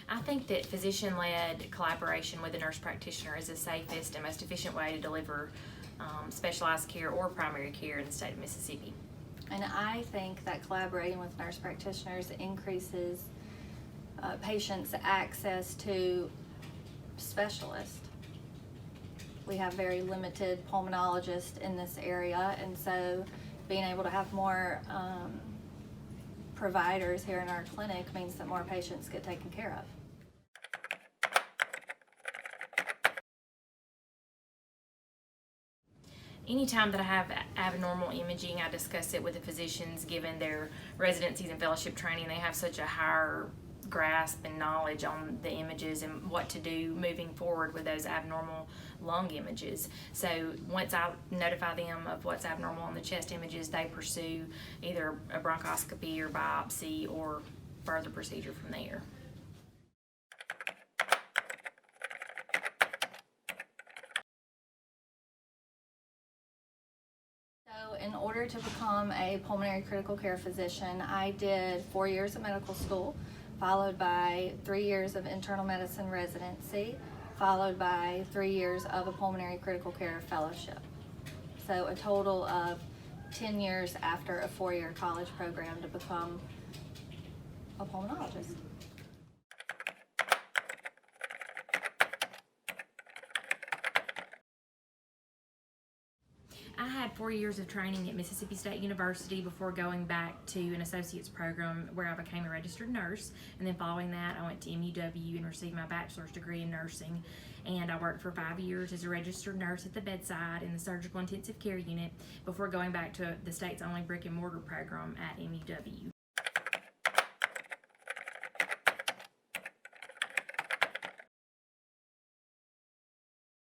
I think that physician-led collaboration with a nurse practitioner is the safest and most efficient way to deliver specialized care or primary care in the state of Mississippi. And I think that collaborating with nurse practitioners increases patients' access to specialists. We have very limited pulmonologists in this area, and so being able to have more providers here in our clinic means that more patients get taken care of. Anytime that I have abnormal imaging, I discuss it with the physicians. Given their residencies and fellowship training, they have such a higher grasp and knowledge on the images and what to do moving forward with those abnormal lung images. So once I notify them of what's abnormal on the chest images, they pursue either a bronchoscopy or biopsy or further procedure from there. So in order to become a pulmonary critical care physician, I did 4 years of medical school, followed by 3 years of internal medicine residency, followed by 3 years of a pulmonary critical care fellowship. So a total of 10 years after a 4-year college program to become a pulmonologist. I had 4 years of training at Mississippi State University before going back to an associate's program where I became a registered nurse. And then following that, I went to MUW and received my bachelor's degree in nursing. And I worked for 5 years as a registered nurse at the bedside in the surgical intensive care unit before going back to the state's only brick and mortar program at MUW.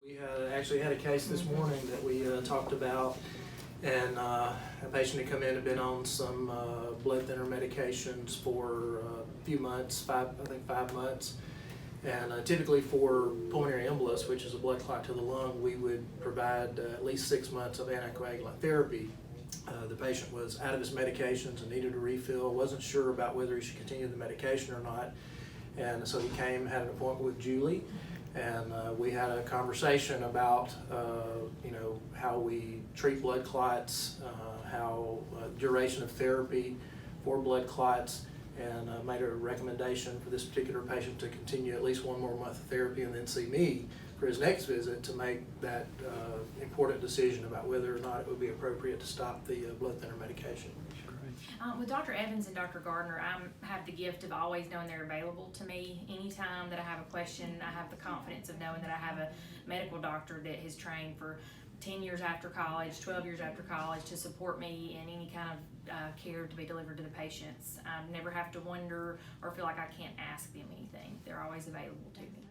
We actually had a case this morning that we talked about, and a patient had come in and been on some blood thinner medications for a few months, I think 5 months. And typically for pulmonary embolus, which is a blood clot to the lung, we would provide at least 6 months of anticoagulant therapy. The patient was out of his medications and needed a refill, wasn't sure about whether he should continue the medication or not. And so he came, had an appointment with Julie, and we had a conversation about how we treat blood clots, how duration of therapy for blood clots, and made a recommendation for this particular patient to continue at least 1 more month of therapy and then see me for his next visit to make that important decision about whether or not it would be appropriate to stop the blood thinner medication. With Dr. Evans and Dr. Gardner, I have the gift of always knowing they're available to me. Anytime that I have a question, I have the confidence of knowing that I have a medical doctor that has trained for 10 years after college, 12 years after college to support me in any kind of care to be delivered to the patients. I never have to wonder or feel like I can't ask them anything. They're always available to me.